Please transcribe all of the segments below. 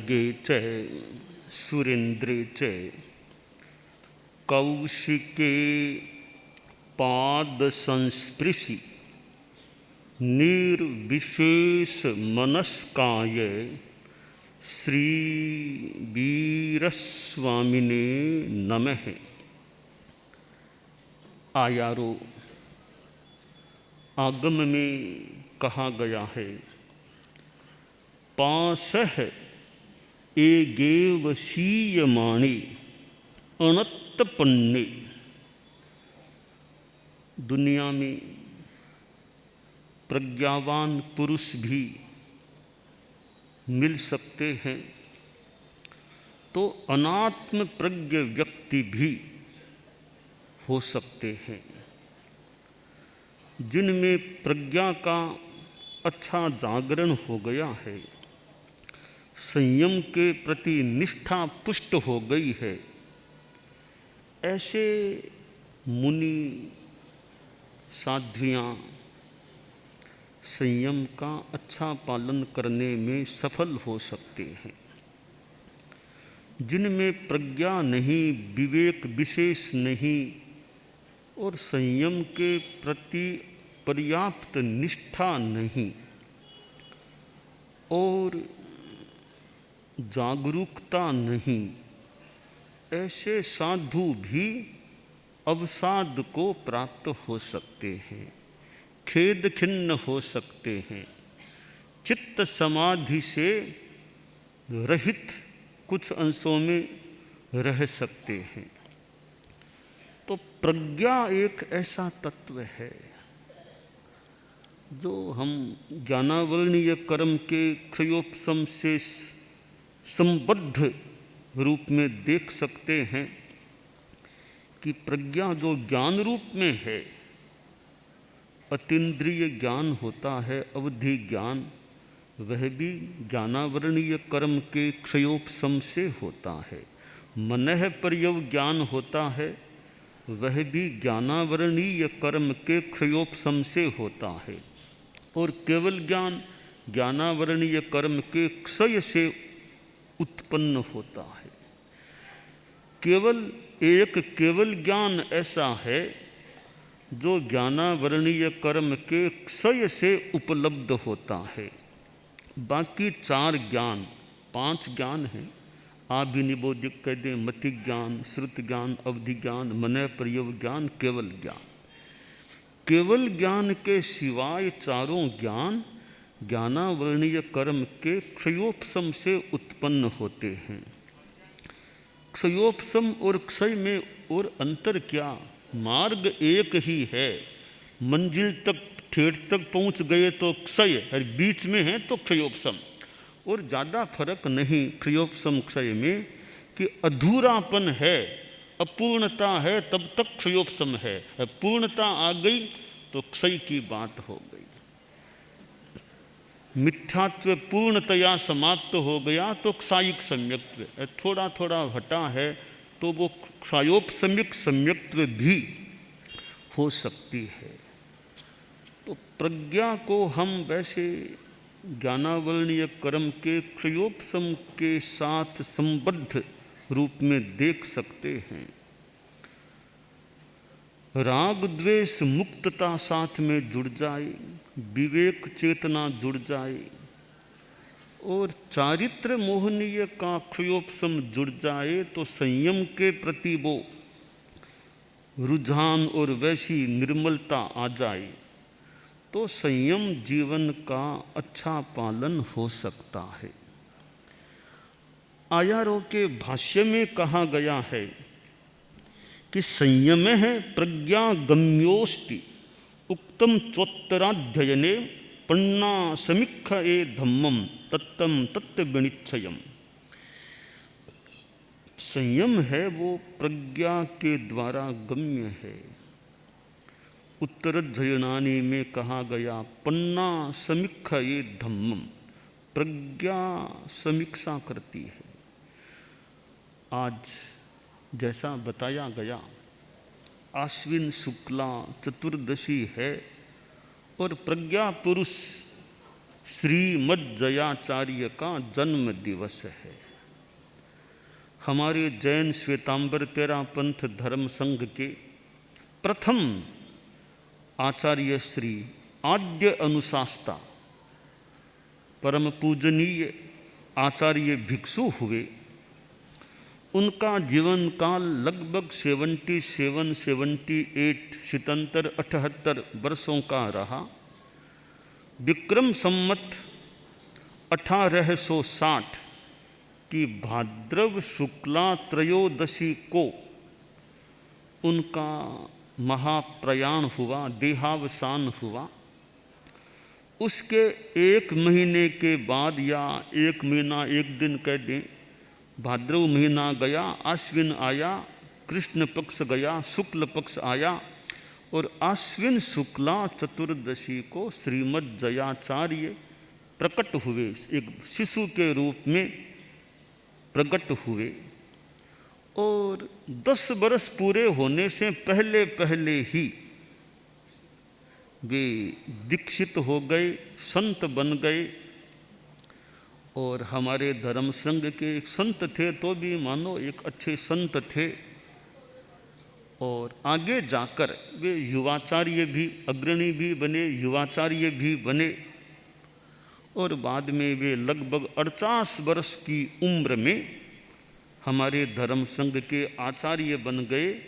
खड्गे च सुरेन्द्रे च कौशिके पाद संस्पृशि निर्विशेष मनस्काय श्री वीरस्वामिने नमः। आयारो आगम में कहा गया है, पासह एगेव शीयमाणे अनत्तपन्ने। दुनिया में प्रज्ञावान पुरुष भी मिल सकते हैं तो अनात्म प्रज्ञ व्यक्ति भी हो सकते हैं, जिनमें प्रज्ञा का अच्छा जागरण हो गया है, संयम के प्रति निष्ठा पुष्ट हो गई है। ऐसे मुनि साध्वियाँ संयम का अच्छा पालन करने में सफल हो सकते हैं। जिनमें प्रज्ञा नहीं, विवेक विशेष नहीं और संयम के प्रति पर्याप्त निष्ठा नहीं और जागरूकता नहीं, ऐसे साधु भी अवसाद को प्राप्त हो सकते हैं, खेद खिन्न हो सकते हैं, चित्त समाधि से रहित कुछ अंशों में रह सकते हैं। तो प्रज्ञा एक ऐसा तत्व है जो हम ज्ञानावरणीय कर्म के क्षयोपशम से संबद्ध रूप में देख सकते हैं कि प्रज्ञा जो ज्ञान रूप में है, अतीन्द्रिय ज्ञान होता है, अवधि ज्ञान, वह भी ज्ञानावरणीय कर्म के क्षयोपशम से होता है। मनः पर्यव ज्ञान होता है, वह भी ज्ञानावरणीय कर्म के क्षयोपशम से होता है। और केवल ज्ञान ज्ञानावरणीय कर्म के क्षय से उत्पन्न होता है। केवल ज्ञान ऐसा है जो ज्ञानावरणीय कर्म के क्षय से उपलब्ध होता है। बाकी 4 ज्ञान, 5 ज्ञान हैं, आभिनिबोधिक कह दें, मति ज्ञान, श्रुत ज्ञान, अवधि ज्ञान, मनः पर्यव ज्ञान, केवल ज्ञान। केवल ज्ञान के सिवाय चारों ज्ञान ज्ञानावरणीय कर्म के क्षयोपशम से उत्पन्न होते हैं। क्षयोपशम और क्षय में और अंतर क्या? मार्ग एक ही है। मंजिल तक ठेठ तक पहुंच गए तो क्षय, और बीच में है तो क्षयोपशम। और ज़्यादा फर्क नहीं क्षयोपशम क्षय में कि अधूरापन है, अपूर्णता है, तब तक क्षयोपशम है। पूर्णता आ गई तो क्षय की बात हो गई। मिथ्यात्व पूर्णतया समाप्त हो गया तो क्षायिक सम्यक्त्व, थोड़ा थोड़ा घटा है तो वो क्षयोपशमिक सम्यक्त्व भी हो सकती है। तो प्रज्ञा को हम वैसे ज्ञानावरणीय कर्म के क्षयोपशम के साथ संबद्ध रूप में देख सकते हैं। राग द्वेष मुक्तता साथ में जुड़ जाए, विवेक चेतना जुड़ जाए और चारित्र मोहनीय का क्षयोपशम जुड़ जाए तो संयम के प्रति वो रुझान और वैसी निर्मलता आ जाए तो संयम जीवन का अच्छा पालन हो सकता है। आयारो के भाष्य में कहा गया है कि संयम है प्रज्ञा गम्योस्ति उक्तम चोत्तराध्ययने पन्ना समीक्ष ए धम्मम तत्तम तत्वगणिच्छयम। संयम है वो प्रज्ञा के द्वारा गम्य है। उत्तराध्ययनानि में कहा गया पन्ना समीक्ष ए धम्मम, प्रज्ञा समीक्षा करती है। आज जैसा बताया गया आश्विन शुक्ला चतुर्दशी है और प्रज्ञा पुरुष श्रीमज्जयाचार्य का जन्म दिवस है। हमारे जैन श्वेतांबर तेरा पंथ धर्म संघ के प्रथम आचार्य श्री आद्य अनुशास्ता परम पूजनीय आचार्य भिक्षु हुए। उनका जीवन काल लगभग 78 सितंतर 78 वर्षों का रहा। विक्रम संमत 1860 की भाद्रव शुक्ला त्रयोदशी को उनका महाप्रयाण हुआ, देहावसान हुआ। उसके 1 महीने के बाद या 1 महीना 1 दिन कह दें, भाद्रव महीना गया, आश्विन आया, कृष्ण पक्ष गया, शुक्ल पक्ष आया और आश्विन शुक्ला चतुर्दशी को श्रीमज्जयाचार्य प्रकट हुए, एक शिशु के रूप में प्रकट हुए। और 10 वर्ष पूरे होने से पहले पहले ही वे दीक्षित हो गए, संत बन गए। और हमारे धर्म संघ के एक संत थे, तो भी मानो एक अच्छे संत थे। और आगे जाकर वे युवाचार्य भी, अग्रणी भी बने, युवाचार्य भी बने। और बाद में वे लगभग 48 वर्ष की उम्र में हमारे धर्म संघ के आचार्य बन गए।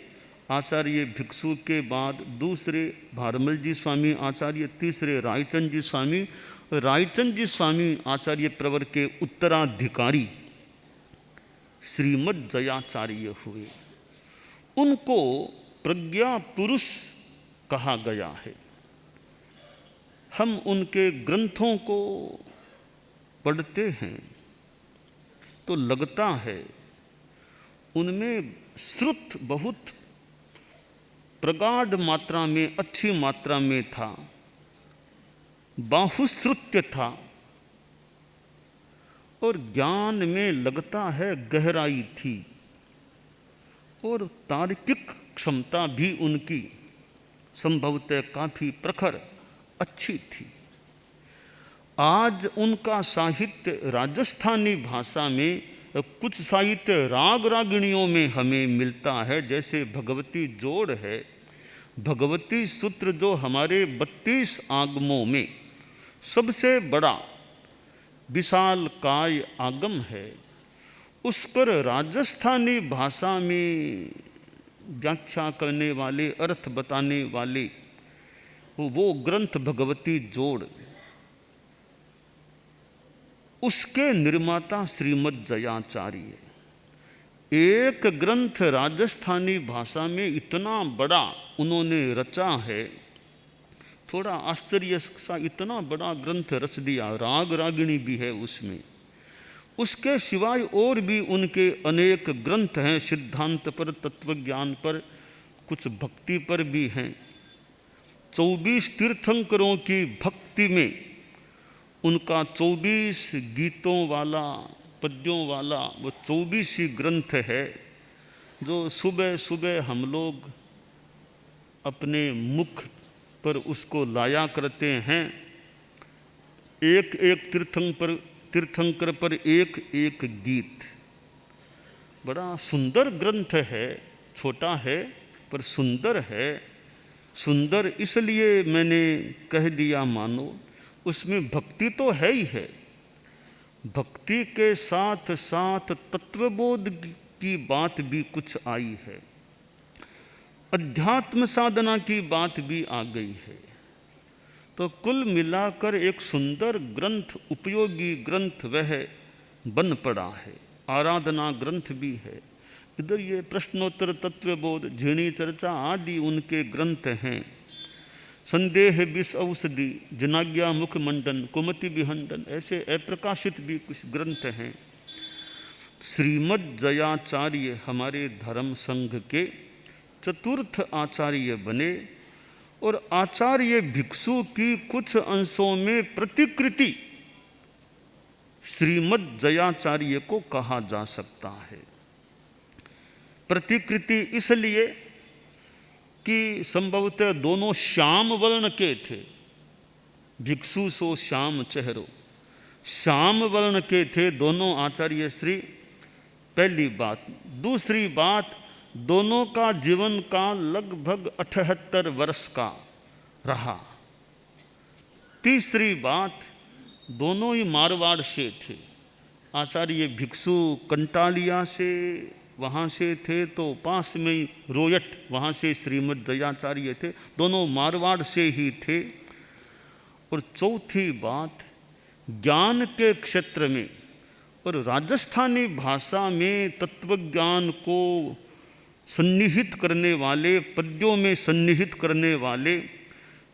आचार्य भिक्षु के बाद दूसरे भारमल जी स्वामी आचार्य, तीसरे रायचंद जी स्वामी। रायचंद जी स्वामी आचार्य प्रवर के उत्तराधिकारी श्रीमज्जयाचार्य हुए। उनको प्रज्ञा पुरुष कहा गया है। हम उनके ग्रंथों को पढ़ते हैं तो लगता है उनमें श्रुत बहुत प्रगाढ़ मात्रा में, अच्छी मात्रा में था, बाहुश्रुत्य था। और ज्ञान में लगता है गहराई थी और तार्किक क्षमता भी उनकी संभवतः काफी प्रखर अच्छी थी। आज उनका साहित्य राजस्थानी भाषा में कुछ साहित्य राग रागिणियों में हमें मिलता है, जैसे भगवती जोड़ है। भगवती सूत्र जो हमारे 32 आगमों में सबसे बड़ा विशाल काय आगम है, उस पर राजस्थानी भाषा में व्याख्या करने वाले, अर्थ बताने वाले वो ग्रंथ भगवती जोड़, उसके निर्माता श्रीमज्जयाचार्य। एक ग्रंथ राजस्थानी भाषा में इतना बड़ा उन्होंने रचा है, थोड़ा आश्चर्य सा, इतना बड़ा ग्रंथ रच दिया। राग रागिणी भी है उसमें। उसके सिवाय और भी उनके अनेक ग्रंथ हैं, सिद्धांत पर, तत्वज्ञान पर, कुछ भक्ति पर भी हैं। 24 तीर्थंकरों की भक्ति में उनका 24 गीतों वाला, पद्यों वाला वो 24 ही ग्रंथ है, जो सुबह सुबह हम लोग अपने मुख पर उसको लाया करते हैं। एक एक तीर्थंकर पर एक एक गीत। बड़ा सुंदर ग्रंथ है, छोटा है पर सुंदर है। सुंदर इसलिए मैंने कह दिया, मानो उसमें भक्ति तो है ही है, भक्ति के साथ साथ तत्वबोध की बात भी कुछ आई है, अध्यात्म साधना की बात भी आ गई है। तो कुल मिलाकर एक सुंदर ग्रंथ, उपयोगी ग्रंथ वह बन पड़ा है। आराधना ग्रंथ भी है। इधर ये प्रश्नोत्तर, तत्वबोध, झीणी चर्चा आदि उनके ग्रंथ हैं। संदेह विष औषधि, जनाज्ञा मुख मंडन, कुमति विहंडन, ऐसे अप्रकाशित भी कुछ ग्रंथ हैं। श्रीमज्जयाचार्य हमारे धर्म संघ के चतुर्थ आचार्य बने और आचार्य भिक्षु की कुछ अंशों में प्रतिकृति श्रीमज्जयाचार्य को कहा जा सकता है। प्रतिकृति इसलिए कि संभवतः दोनों श्याम वर्ण के थे। भिक्षु सो श्याम चेहरो, श्याम वर्ण के थे दोनों आचार्य श्री, पहली बात। दूसरी बात, दोनों का जीवन काल लगभग 78 वर्ष का रहा। तीसरी बात, दोनों ही मारवाड़ से थे। आचार्य भिक्षु कंटालिया से वहाँ से थे, तो पास में ही रोयट वहाँ से श्रीमद दयाचार्य थे, दोनों मारवाड़ से ही थे। और चौथी बात, ज्ञान के क्षेत्र में और राजस्थानी भाषा में तत्वज्ञान को सन्निहित करने वाले, पद्यों में सन्निहित करने वाले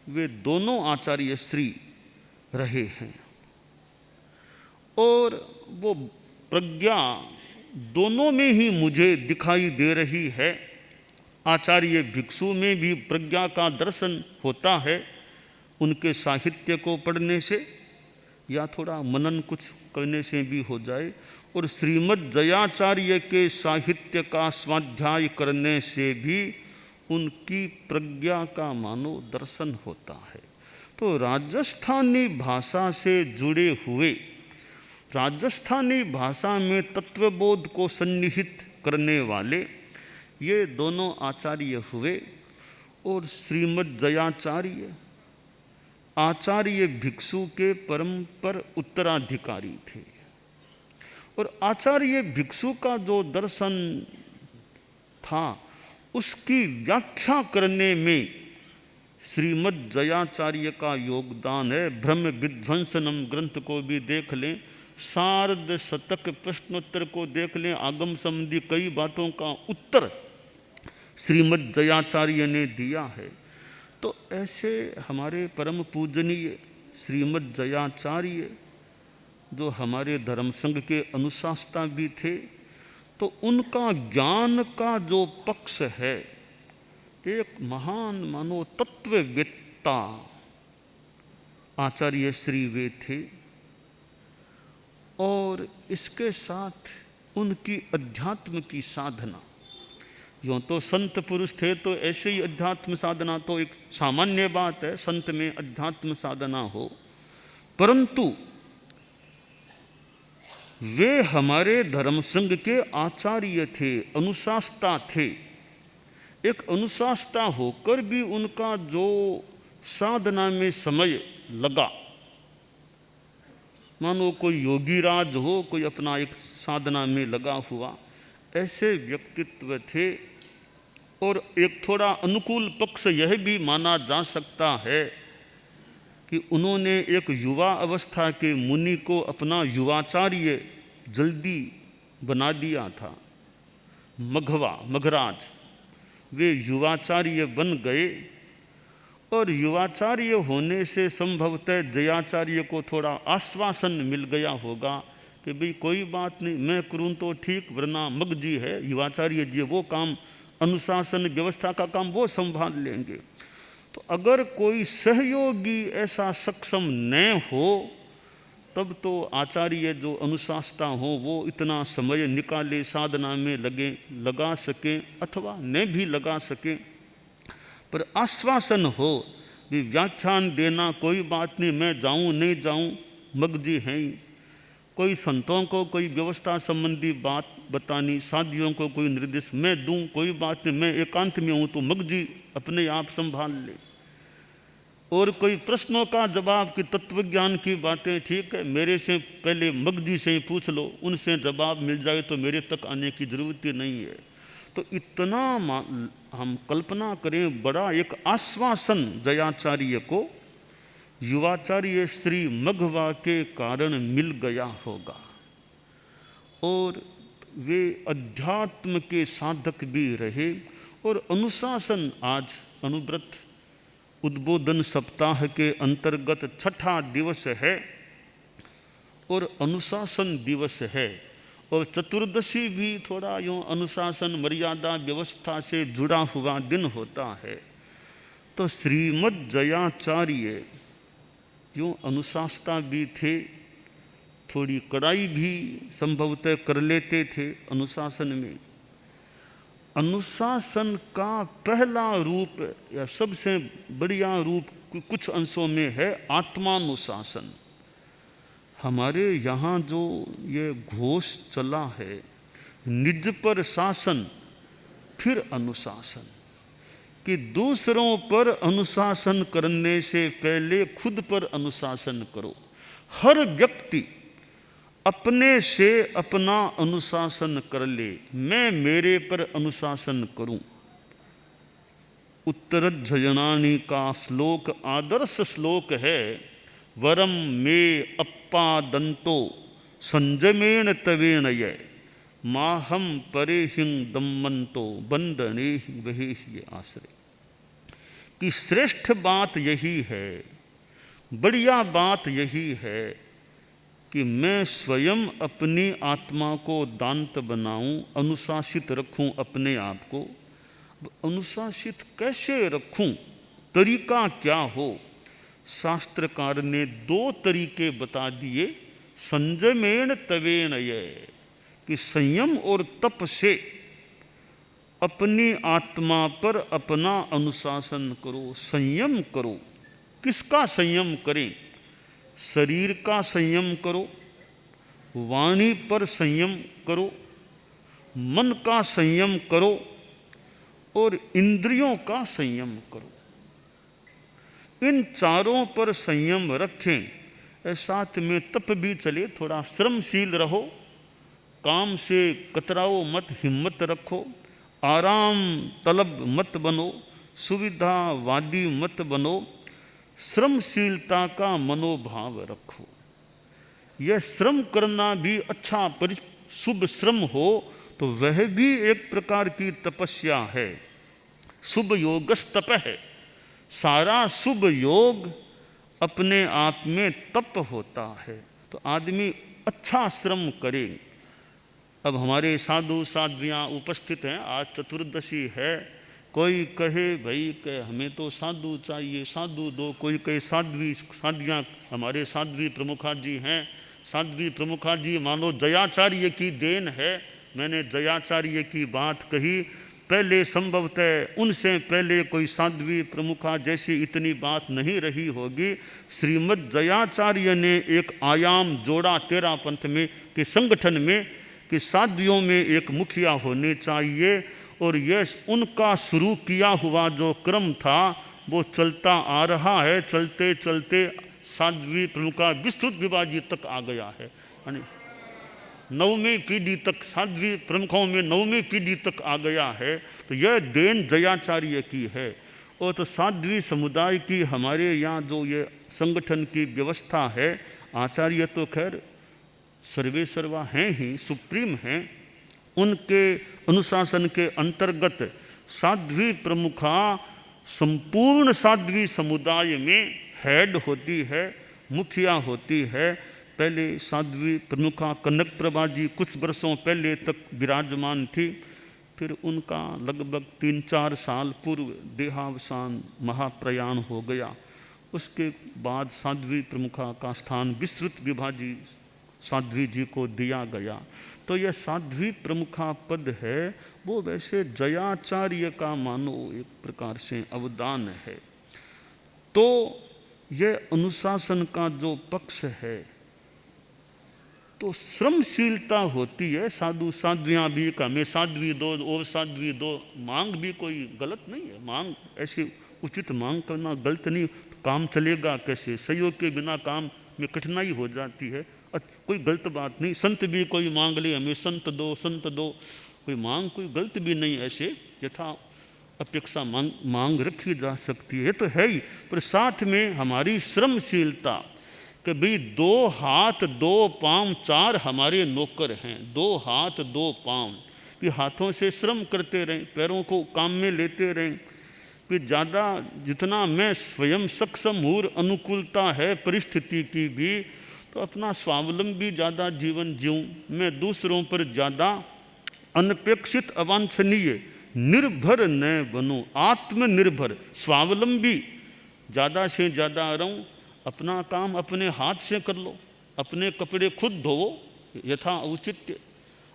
वे दोनों आचार्य श्री रहे हैं। और वो प्रज्ञा दोनों में ही मुझे दिखाई दे रही है। आचार्य भिक्षु में भी प्रज्ञा का दर्शन होता है, उनके साहित्य को पढ़ने से या थोड़ा मनन कुछ करने से भी हो जाए, और श्रीमद दयाचार्य के साहित्य का स्वाध्याय करने से भी उनकी प्रज्ञा का मानो दर्शन होता है। तो राजस्थानी भाषा से जुड़े हुए, राजस्थानी भाषा में तत्वबोध को सन्निहित करने वाले ये दोनों आचार्य हुए। और श्रीमद दयाचार्य आचार्य भिक्षु के परम्पर उत्तराधिकारी थे। और आचार्य भिक्षु का जो दर्शन था उसकी व्याख्या करने में श्रीमद दयाचार्य का योगदान है। ब्रह्म विध्वंसनम ग्रंथ को भी देख लें, शारद शतक प्रश्नोत्तर को देख लें, आगम संबंधी कई बातों का उत्तर श्रीमद दयाचार्य ने दिया है। तो ऐसे हमारे परम पूजनीय श्रीमद दयाचार्य जो हमारे धर्म संघ के अनुशासता भी थे, तो उनका ज्ञान का जो पक्ष है, एक महान मानो तत्ववेत्ता आचार्य श्री वे थे। और इसके साथ उनकी अध्यात्म की साधना, यूँ तो संत पुरुष थे तो ऐसे ही अध्यात्म साधना तो एक सामान्य बात है, संत में अध्यात्म साधना हो, परंतु वे हमारे धर्म संघ के आचार्य थे, अनुशासता थे। एक अनुशासता होकर भी उनका जो साधना में समय लगा, मानो कोई योगी राज हो, कोई अपना एक साधना में लगा हुआ, ऐसे व्यक्तित्व थे। और एक थोड़ा अनुकूल पक्ष यह भी माना जा सकता है कि उन्होंने एक युवा अवस्था के मुनि को अपना युवाचार्य जल्दी बना दिया था। मघराज वे युवाचार्य बन गए, और युवाचार्य होने से संभवतः दयाचार्य को थोड़ा आश्वासन मिल गया होगा कि भाई कोई बात नहीं, मैं करूँ तो ठीक, वरना मग जी है, युवाचार्य जी वो काम, अनुशासन व्यवस्था का काम वो संभाल लेंगे। तो अगर कोई सहयोगी ऐसा सक्षम न हो, तब तो आचार्य जो अनुशासता हो वो इतना समय निकाले, साधना में लगा सकें अथवा न भी लगा सकें, पर आश्वासन हो भी व्याख्यान देना कोई बात नहीं, मैं जाऊं नहीं जाऊं, मग जी हैं ही। कोई संतों को कोई व्यवस्था संबंधी बात बतानी, साधियों को कोई निर्देश मैं दूं, कोई बात नहीं, मैं एकांत में हूं तो मग जी अपने आप संभाल ले। और कोई प्रश्नों का जवाब की तत्वज्ञान की बातें, ठीक है, मेरे से पहले मग जी से ही पूछ लो, उनसे जवाब मिल जाए तो मेरे तक आने की जरूरत ही नहीं है। तो इतना हम कल्पना करें, बड़ा एक आश्वासन दयाचार्य को युवाचार्य श्री मघवा के कारण मिल गया होगा। और वे अध्यात्म के साधक भी रहे। और अनुशासन, आज अनुव्रत उद्बोधन सप्ताह के अंतर्गत 6ठा दिवस है और अनुशासन दिवस है। और चतुर्दशी भी थोड़ा यूँ अनुशासन मर्यादा व्यवस्था से जुड़ा हुआ दिन होता है। तो श्रीमद दयाचार्य यूँ अनुशासता भी थे, थोड़ी कड़ाई भी संभवतः कर लेते थे अनुशासन में। अनुशासन का पहला रूप या सबसे बढ़िया रूप कुछ अंशों में है आत्मानुशासन। हमारे यहाँ जो ये घोष चला है, निज पर शासन फिर अनुशासन, कि दूसरों पर अनुशासन करने से पहले खुद पर अनुशासन करो। हर व्यक्ति अपने से अपना अनुशासन कर ले, मैं मेरे पर अनुशासन करूं। उत्तरध्ययनानि का श्लोक आदर्श श्लोक है। वरम मे अप्पादंतो संजमेन तवेन ये माहम परेहिं दम्मंतो बंदने वहेश ये आश्रय। कि श्रेष्ठ बात यही है, बढ़िया बात यही है कि मैं स्वयं अपनी आत्मा को दांत बनाऊं, अनुशासित रखूं अपने आप को। अनुशासित कैसे रखूं, तरीका क्या हो? शास्त्रकार ने 2 तरीके बता दिए। संयमेन तवेन ये, कि संयम और तप से अपनी आत्मा पर अपना अनुशासन करो, संयम करो। किसका संयम करें? शरीर का संयम करो, वाणी पर संयम करो, मन का संयम करो और इंद्रियों का संयम करो। इन चारों पर संयम रखें। साथ में तप भी चले, थोड़ा श्रमशील रहो, काम से कतराओ मत, हिम्मत रखो, आराम तलब मत बनो, सुविधावादी मत बनो, श्रमशीलता का मनोभाव रखो। यह श्रम करना भी अच्छा शुभ श्रम हो तो वह भी एक प्रकार की तपस्या है। शुभ योगस्तप है। सारा शुभ योग अपने आप में तप होता है। तो आदमी अच्छा श्रम करे। अब हमारे साधु साध्वियाँ उपस्थित हैं, आज चतुर्दशी है। कोई कहे भाई कि हमें तो साधु चाहिए, साधु दो। कोई कहे साध्वियाँ हमारे साध्वी प्रमुखा जी हैं। साध्वी प्रमुखा जी मानो जयाचार्य की देन है। मैंने जयाचार्य की बात कही, पहले संभवतः उनसे पहले कोई साध्वी प्रमुखा जैसी इतनी बात नहीं रही होगी। श्रीमद् जयाचार्य ने एक आयाम जोड़ा तेरा पंथ में कि संगठन में, कि साध्वियों में एक मुखिया होने चाहिए। और यह उनका शुरू किया हुआ जो क्रम था वो चलता आ रहा है। चलते चलते साध्वी प्रमुखा विस्तृत विभाजी तक आ गया है। यानी 9वीं पीढ़ी तक, साध्वी प्रमुखों में 9वीं पीढ़ी तक आ गया है। तो यह देन जयाचार्य की है। और तो साध्वी समुदाय की हमारे यहाँ जो ये संगठन की व्यवस्था है, आचार्य तो खैर सर्वे सर्वा हैं ही, सुप्रीम हैं। उनके अनुशासन के अंतर्गत साध्वी प्रमुखा संपूर्ण साध्वी समुदाय में हेड होती है, मुखिया होती है। पहले साध्वी प्रमुखा कनक प्रभा जी कुछ वर्षों पहले तक विराजमान थी। फिर उनका लगभग 3-4 साल पूर्व देहावसान महाप्रयाण हो गया। उसके बाद साध्वी प्रमुखा का स्थान विस्तृत विभाजी साध्वी जी को दिया गया। तो यह साध्वी प्रमुखा पद है वो वैसे जयाचार्य का मानो एक प्रकार से अवदान है। तो यह अनुशासन का जो पक्ष है तो श्रमशीलता होती है। साधु साध्वियाँ भी हमें साध्वी दो और साध्वी दो, मांग भी कोई गलत नहीं है। मांग ऐसे उचित मांग करना गलत नहीं। काम चलेगा कैसे? सहयोग के बिना काम में कठिनाई हो जाती है। कोई गलत बात नहीं। संत भी कोई मांग ले हमें संत दो, संत दो, कोई मांग कोई गलत भी नहीं। ऐसे यथा अपेक्षा मांग रखी जा सकती है तो है ही। पर साथ में हमारी श्रमशीलता कि भाई 2 हाथ 2 पाँव 4 हमारे नौकर हैं। 2 हाथ 2 पाँव कि हाथों से श्रम करते रहें, पैरों को काम में लेते रहें। कि ज़्यादा जितना मैं स्वयं सक्षम हूँ, अनुकूलता है परिस्थिति की भी, तो अपना स्वावलंबी ज़्यादा जीवन जीऊँ। मैं दूसरों पर ज़्यादा अनपेक्षित अवांछनीय निर्भर न बनूँ। आत्मनिर्भर स्वावलंबी ज़्यादा से ज़्यादा रहूँ। अपना काम अपने हाथ से कर लो, अपने कपड़े खुद धोवो यथा औचित्य,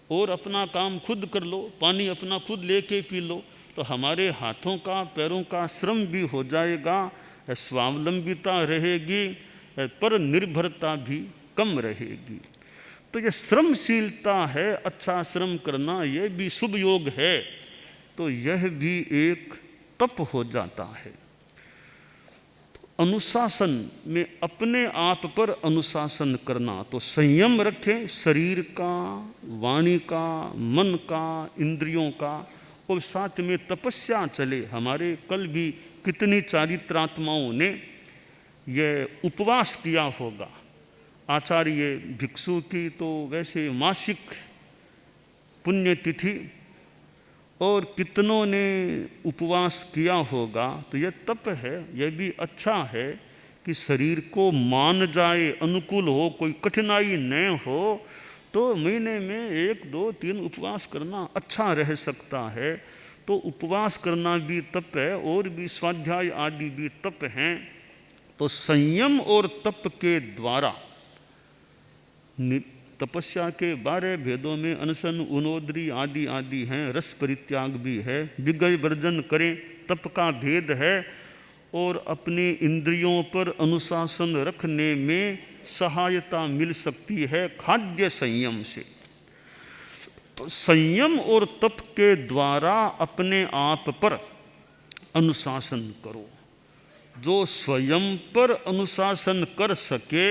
और अपना काम खुद कर लो, पानी अपना खुद लेके पी लो। तो हमारे हाथों का पैरों का श्रम भी हो जाएगा, स्वावलंबिता रहेगी, पर निर्भरता भी कम रहेगी। तो ये श्रमशीलता है, अच्छा श्रम करना, ये भी शुभ योग है, तो यह भी एक तप हो जाता है। तो अनुशासन में अपने आप पर अनुशासन करना, तो संयम रखें शरीर का, वाणी का, मन का, इंद्रियों का, और साथ में तपस्या चले। हमारे कल भी कितनी चारित्रात्माओं ने यह उपवास किया होगा। आचार्य भिक्षु की तो वैसे मासिक पुण्यतिथि, और कितनों ने उपवास किया होगा। तो यह तप है, यह भी अच्छा है कि शरीर को मान जाए, अनुकूल हो, कोई कठिनाई न हो, तो महीने में 1, 2, 3 उपवास करना अच्छा रह सकता है। तो उपवास करना भी तप है, और भी स्वाध्याय आदि भी तप हैं। तो संयम और तप के द्वारा, तपस्या के 12 भेदों में अनशन, उनोद्री आदि आदि हैं, रस परित्याग भी है, विगय वर्जन करें, तप का भेद है। और अपने इंद्रियों पर अनुशासन रखने में सहायता मिल सकती है खाद्य संयम से। तो संयम और तप के द्वारा अपने आप पर अनुशासन करो। जो स्वयं पर अनुशासन कर सके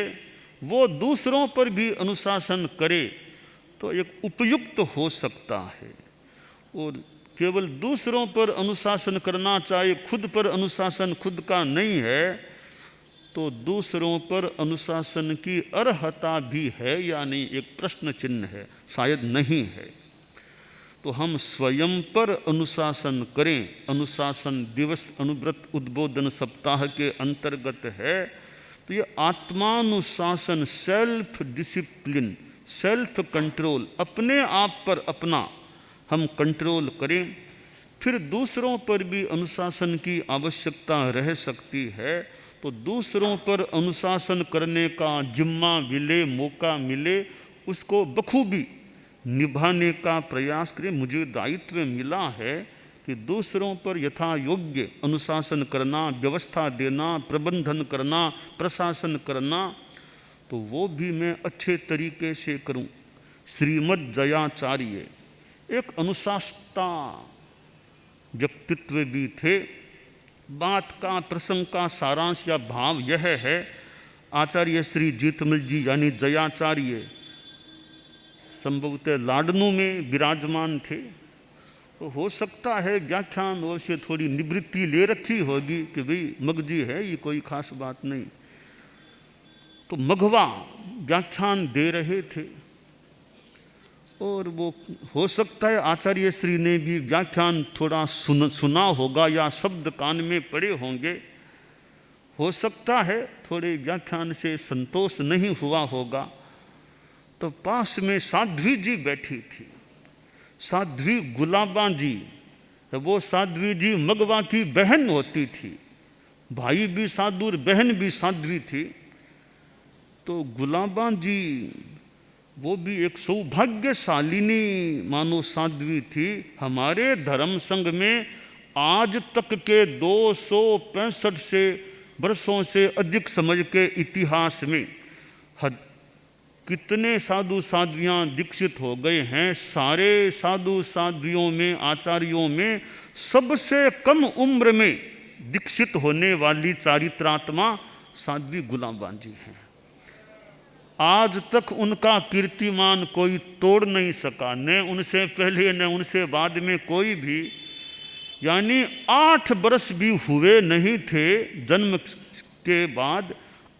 वो दूसरों पर भी अनुशासन करे, तो एक उपयुक्त हो सकता है। और केवल दूसरों पर अनुशासन करना, चाहे खुद पर अनुशासन खुद का नहीं है, तो दूसरों पर अनुशासन की अर्हता भी है या नहीं, एक प्रश्न चिन्ह है, शायद नहीं है। तो हम स्वयं पर अनुशासन करें। अनुशासन दिवस अनुव्रत उद्बोधन सप्ताह के अंतर्गत है। तो ये आत्मानुशासन, सेल्फ डिसिप्लिन, सेल्फ कंट्रोल, अपने आप पर अपना हम कंट्रोल करें। फिर दूसरों पर भी अनुशासन की आवश्यकता रह सकती है, तो दूसरों पर अनुशासन करने का जिम्मा मिले, मौका मिले, उसको बखूबी निभाने का प्रयास करें। मुझे दायित्व मिला है कि दूसरों पर यथा योग्य अनुशासन करना, व्यवस्था देना, प्रबंधन करना, प्रशासन करना, तो वो भी मैं अच्छे तरीके से करूं। श्रीमद् जयाचार्य एक अनुशासता व्यक्तित्व भी थे। बात का, प्रसंग का सारांश या भाव यह है, आचार्य श्री जीतमल जी यानी जयाचार्य संभवतः लाडनू में विराजमान थे। तो हो सकता है व्याख्यान और से थोड़ी निवृत्ति ले रखी होगी कि भाई मगजी है, ये कोई खास बात नहीं। तो मघवा व्याख्यान दे रहे थे, और वो हो सकता है आचार्य श्री ने भी व्याख्यान थोड़ा सुना होगा या शब्द कान में पड़े होंगे। हो सकता है थोड़े व्याख्यान से संतोष नहीं हुआ होगा। तो पास में साध्वी जी बैठी थी, साध्वी गुलाबा जी। वो साध्वी जी मगवा की बहन होती थी, भाई भी साधु और बहन भी साध्वी थी। तो गुलाबा जी वो भी एक सौभाग्यशालिनी मानो साध्वी थी। हमारे धर्म संघ में आज तक के 265 से वर्षों से अधिक समझ के इतिहास में कितने साधु साध्वियाँ दीक्षित हो गए हैं। सारे साधु साध्वियों में, आचार्यों में सबसे कम उम्र में दीक्षित होने वाली चारित्रात्मा साध्वी गुलाबा जी हैं। आज तक उनका कीर्तिमान कोई तोड़ नहीं सका, न उनसे पहले न उनसे बाद में कोई भी। यानी 8 वर्ष भी हुए नहीं थे जन्म के बाद,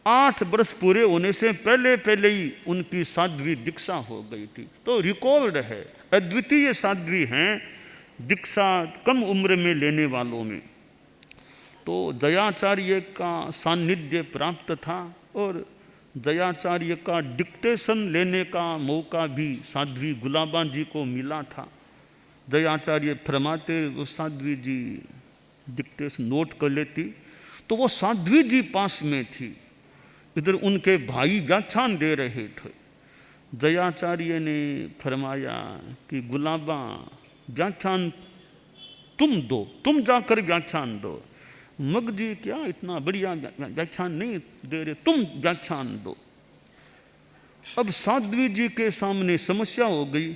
8 वर्ष पूरे होने से पहले पहले ही उनकी साध्वी दीक्षा हो गई थी। तो रिकॉर्ड है, अद्वितीय साध्वी हैं दीक्षा कम उम्र में लेने वालों में। तो जयाचार्य का सान्निध्य प्राप्त था, और जयाचार्य का डिक्टेशन लेने का मौका भी साध्वी गुलाबा जी को मिला था। जयाचार्य फरमाते, वो साध्वी जी डिक्टेशन नोट कर लेती। तो वो साध्वी जी पास में थी, इधर उनके भाई व्याख्यान दे रहे थे। जयाचार्य ने फरमाया कि गुलाबा व्याख्यान तुम दो, तुम जाकर व्याख्यान दो। मगजी क्या इतना बढ़िया व्याख्यान नहीं दे रहे, तुम व्याख्यान दो। अब साध्वी जी के सामने समस्या हो गई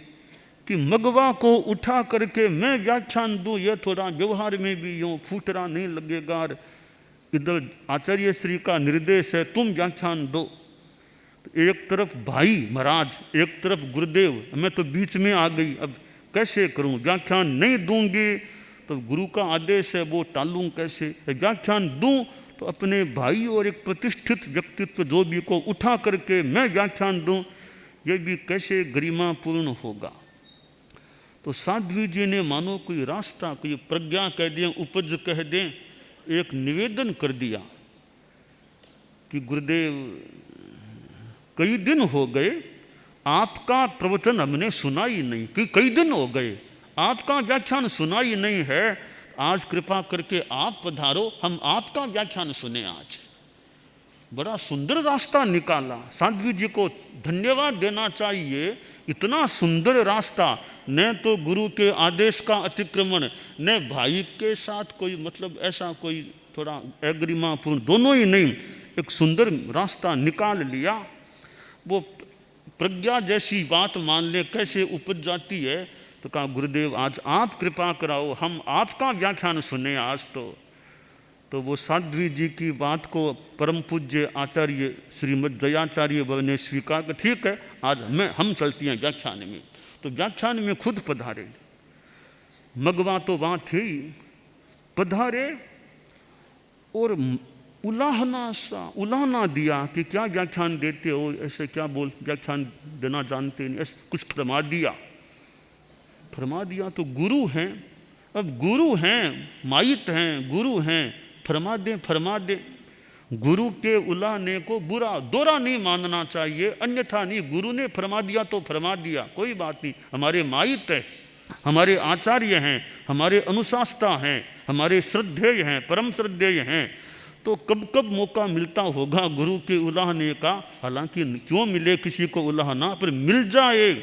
कि मगवा को उठा करके मैं व्याख्यान दूं, यह थोड़ा व्यवहार में भी यूँ फूटरा नहीं लगेगा, और इधर आचार्य श्री का निर्देश है तुम व्याख्यान दो। तो एक तरफ भाई महाराज, एक तरफ गुरुदेव, मैं तो बीच में आ गई, अब कैसे करूं? व्याख्यान नहीं दूंगी तो गुरु का आदेश है, वो टालूं कैसे? व्याख्यान दूं तो अपने भाई और एक प्रतिष्ठित व्यक्तित्व जो भी को उठा करके मैं व्याख्यान दूं, ये भी कैसे गरिमापूर्ण होगा? तो साध्वी जी ने मानो कोई रास्ता, कोई प्रज्ञा कह दें, उपज कह दें, एक निवेदन कर दिया कि गुरुदेव कई दिन हो गए आपका प्रवचन हमने सुना ही नहीं, कि कई दिन हो गए आपका व्याख्यान सुना ही नहीं है, आज कृपा करके आप पधारो, हम आपका व्याख्यान सुने। आज बड़ा सुंदर रास्ता निकाला, साध्वी जी को धन्यवाद देना चाहिए। इतना सुंदर रास्ता, न तो गुरु के आदेश का अतिक्रमण, न भाई के साथ कोई मतलब ऐसा कोई थोड़ा अगरिमापूर्ण, दोनों ही नहीं, एक सुंदर रास्ता निकाल लिया। वो प्रज्ञा जैसी बात मान ले कैसे उपज जाती है। तो कहा गुरुदेव आज आप कृपा कराओ, हम आपका व्याख्यान सुने आज। तो वो साध्वी जी की बात को परम पूज्य आचार्य श्रीमद जयाचार्य बाबा ने स्वीकार कर, ठीक है आज हम चलती हैं व्याख्यान में। तो व्याख्यान में खुद पधारे, मगवा तो वहाँ थे ही, पधारे और उलाहना दिया कि क्या व्याख्यान देते हो, ऐसे क्या बोल व्याख्यान देना जानते नहीं, ऐसे कुछ फरमा दिया। तो गुरु हैं, अब गुरु हैं, माइट हैं, गुरु हैं, फरमा दे। गुरु के उलाहने को बुरा दोरा नहीं मानना चाहिए, अन्यथा नहीं, गुरु ने फरमा दिया तो फरमा दिया, कोई बात नहीं। हमारे माइट है, हमारे आचार्य हैं, हमारे अनुशास्ता हैं, हमारे श्रद्धेय हैं, परम श्रद्धेय हैं। तो कब कब मौका मिलता होगा गुरु के उलाहने का, हालांकि क्यों मिले किसी को उलाहना, पर मिल जाए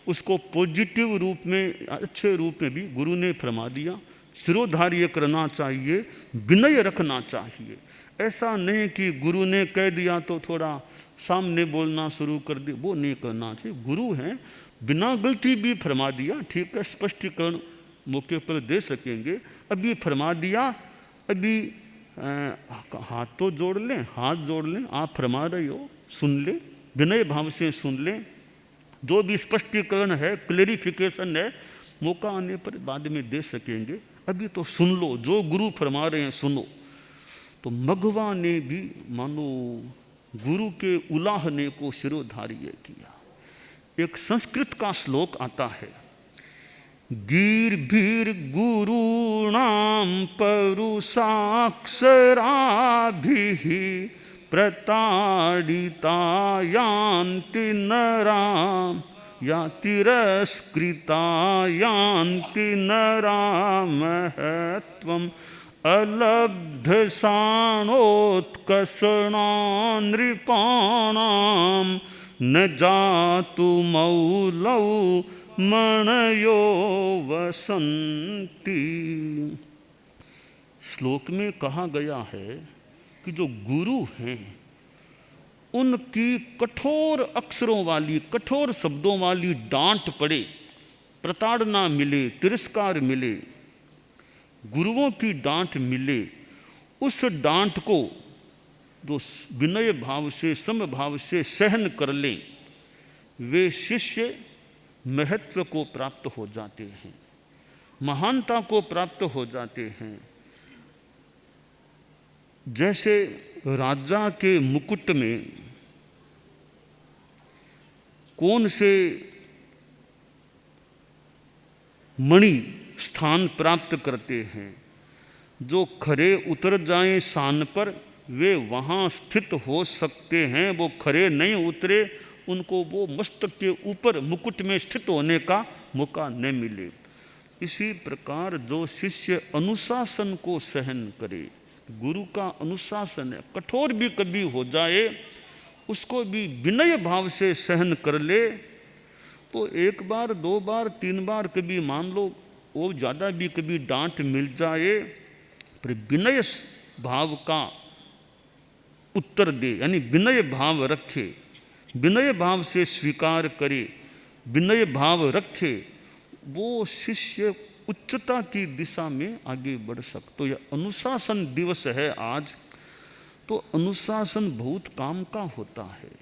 उसको पॉजिटिव रूप में, अच्छे रूप में भी गुरु ने फरमा दिया। सिरोधार्य करना चाहिए, विनय रखना चाहिए। ऐसा नहीं कि गुरु ने कह दिया तो थोड़ा सामने बोलना शुरू कर दे, वो नहीं करना चाहिए। गुरु हैं, बिना गलती भी फरमा दिया, ठीक है, स्पष्टीकरण मौके पर दे सकेंगे। अभी फरमा दिया, अभी हाथ तो जोड़ लें, हाथ जोड़ लें, आप फरमा रहे हो, सुन ले, विनय भाव से सुन लें। जो भी स्पष्टीकरण है, क्लेरिफिकेशन है, मौका आने पर बाद में दे सकेंगे। अभी तो सुन लो, जो गुरु फरमा रहे हैं सुनो। तो मघवा ने भी मानो गुरु के उलाहने को शिरोधार्य किया। एक संस्कृत का श्लोक आता है, गीर्भिर गुरूणाम परुषाक्षराभिः प्रताड़िता यान्ति नराम या तिरस्कृता यान्ति नरामहत्वम् अलब्धसानोत्कर्षणा नृपाणां न जातु मौलौ मणयो वसंती। श्लोक में कहा गया है कि जो गुरु हैं उनकी कठोर अक्षरों वाली, कठोर शब्दों वाली डांट पड़े, प्रताड़ना मिले, तिरस्कार मिले, गुरुओं की डांट मिले, उस डांट को जो विनय भाव से, समभाव से सहन कर लें, वे शिष्य महत्व को प्राप्त हो जाते हैं, महानता को प्राप्त हो जाते हैं। जैसे राजा के मुकुट में कौन से मणि स्थान प्राप्त करते हैं, जो खरे उतर जाएं शान पर वे वहाँ स्थित हो सकते हैं, वो खरे नहीं उतरे उनको वो मस्तक के ऊपर मुकुट में स्थित होने का मौका न मिले। इसी प्रकार जो शिष्य अनुशासन को सहन करे, गुरु का अनुशासन है, कठोर भी कभी हो जाए उसको भी विनय भाव से सहन कर ले, तो एक बार, दो बार, तीन बार कभी मान लो और ज़्यादा भी कभी डांट मिल जाए, पर विनय भाव का उत्तर दे, यानी विनय भाव रखे, विनय भाव से स्वीकार करे, विनय भाव रखे, वो शिष्य उच्चता की दिशा में आगे बढ़ सकते। तो यह अनुशासन दिवस है आज। तो अनुशासन बहुत काम का होता है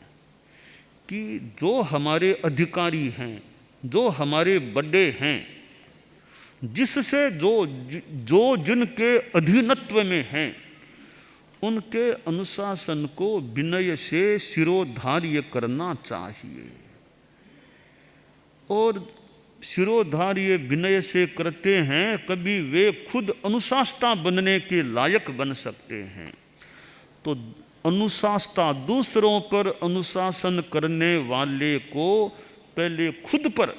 कि जो हमारे अधिकारी हैं, जो हमारे बड़े हैं, जिससे जो जिनके अधीनत्व में हैं, उनके अनुशासन को विनय से शिरोधार्य करना चाहिए। और शिरोधार्य विनय से करते हैं, कभी वे खुद अनुशास्ता बनने के लायक बन सकते हैं। तो अनुशास्ता, दूसरों पर अनुशासन करने वाले को पहले खुद पर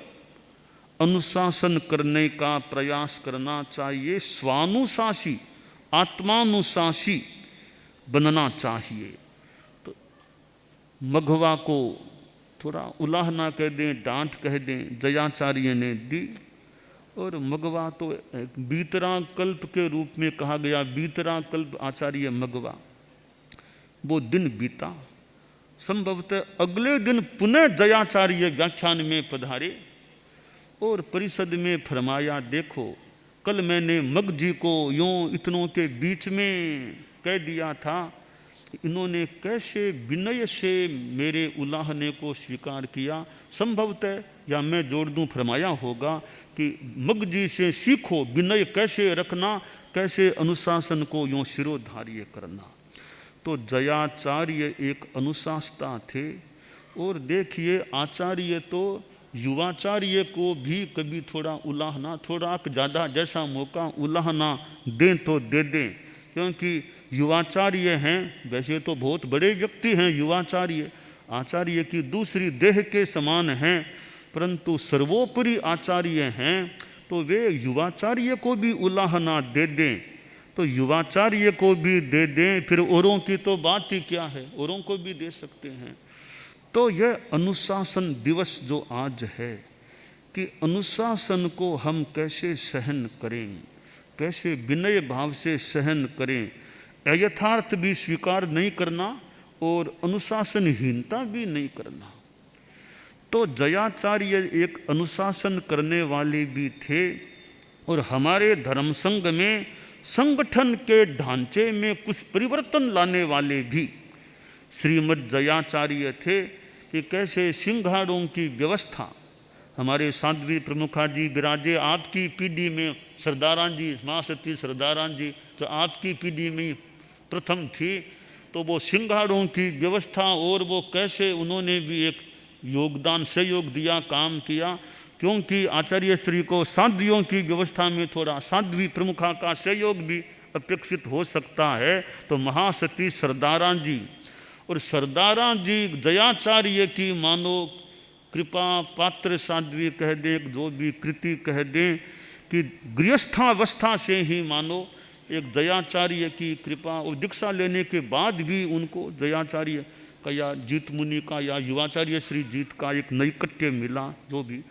अनुशासन करने का प्रयास करना चाहिए। स्वानुशासी, आत्मानुशासी बनना चाहिए। तो मघवा को थोड़ा उलाहना कह दें, डांट कह दें, जयाचार्य ने दी। और मघवा तो एक बीतरा कल्प के रूप में कहा गया, बीतरा कल्प आचार्य मघवा। वो दिन बीता, संभवतः अगले दिन पुनः जयाचार्य व्याख्यान में पधारे और परिषद में फरमाया, देखो कल मैंने मग जी को यूं इतनों के बीच में कह दिया था, इन्होंने कैसे विनय से मेरे उलाहने को स्वीकार किया। संभवतः या मैं जोड़ दूं, फरमाया होगा कि मग जी से सीखो विनय कैसे रखना, कैसे अनुशासन को यूं शिरोधार्य करना। तो जयाचार्य एक अनुशास्ता थे। और देखिए आचार्य तो युवाचार्य को भी कभी थोड़ा उलाहना, थोड़ा ज़्यादा जैसा मौका उलाहना दें तो दे दें, क्योंकि युवाचार्य हैं, वैसे तो बहुत बड़े व्यक्ति हैं युवाचार्य, आचार्य की दूसरी देह के समान हैं, परंतु सर्वोपरि आचार्य हैं। तो वे युवाचार्य को भी उलाहना दे दें, तो युवाचार्य को भी दे दें, फिर औरों की तो बात ही क्या है, औरों को भी दे सकते हैं। तो यह अनुशासन दिवस जो आज है कि अनुशासन को हम कैसे सहन करें, कैसे विनय भाव से सहन करें, अयथार्थ भी स्वीकार नहीं करना और अनुशासनहीनता भी नहीं करना। तो जयाचार्य एक अनुशासन करने वाले भी थे और हमारे धर्म संघ में संगठन के ढांचे में कुछ परिवर्तन लाने वाले भी श्रीमद् जयाचार्य थे कि कैसे सिंघाड़ों की व्यवस्था हमारे साध्वी प्रमुखा जी विराजे आपकी पीढ़ी में, सरदारान जी, महासती सरदारान जी तो आपकी पीढ़ी में प्रथम थी। तो वो सिंघाड़ों की व्यवस्था और वो कैसे उन्होंने भी एक योगदान सहयोग दिया, काम किया, क्योंकि आचार्य श्री को साध्वियों की व्यवस्था में थोड़ा साध्वी प्रमुखा का सहयोग भी अपेक्षित हो सकता है। तो महासती सरदारान जी और सरदारान जी जयाचार्य की मानो कृपा पात्र साध्वी कह दें, जो भी कृति कह दें, कि गृहस्थावस्था से ही मानो एक जयाचार्य की कृपा, और दीक्षा लेने के बाद भी उनको जयाचार्य का या जीत मुनि का या युवाचार्य श्री जीत का एक नैकट्य मिला, जो भी।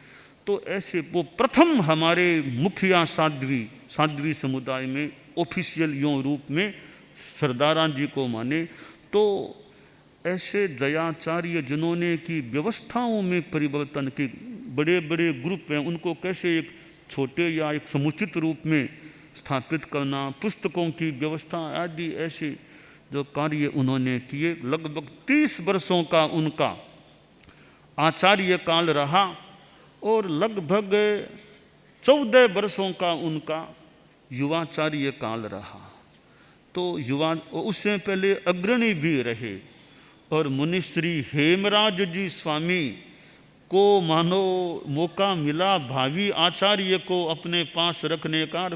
तो ऐसे वो प्रथम हमारे मुखिया साध्वी समुदाय में ऑफिशियल यों रूप में सरदारान जी को माने। तो ऐसे जयाचार्य जिन्होंने की व्यवस्थाओं में परिवर्तन की, बड़े बड़े ग्रुप हैं उनको कैसे एक छोटे या एक समुचित रूप में स्थापित करना, पुस्तकों की व्यवस्था आदि ऐसे जो कार्य उन्होंने किए। लगभग 30 वर्षों का उनका आचार्य काल रहा और लगभग 14 वर्षों का उनका युवाचार्य काल रहा। तो युवा उससे पहले अग्रणी भी रहे। और मुनिश्री हेमराज जी स्वामी को मानो मौका मिला भावी आचार्य को अपने पास रखने का,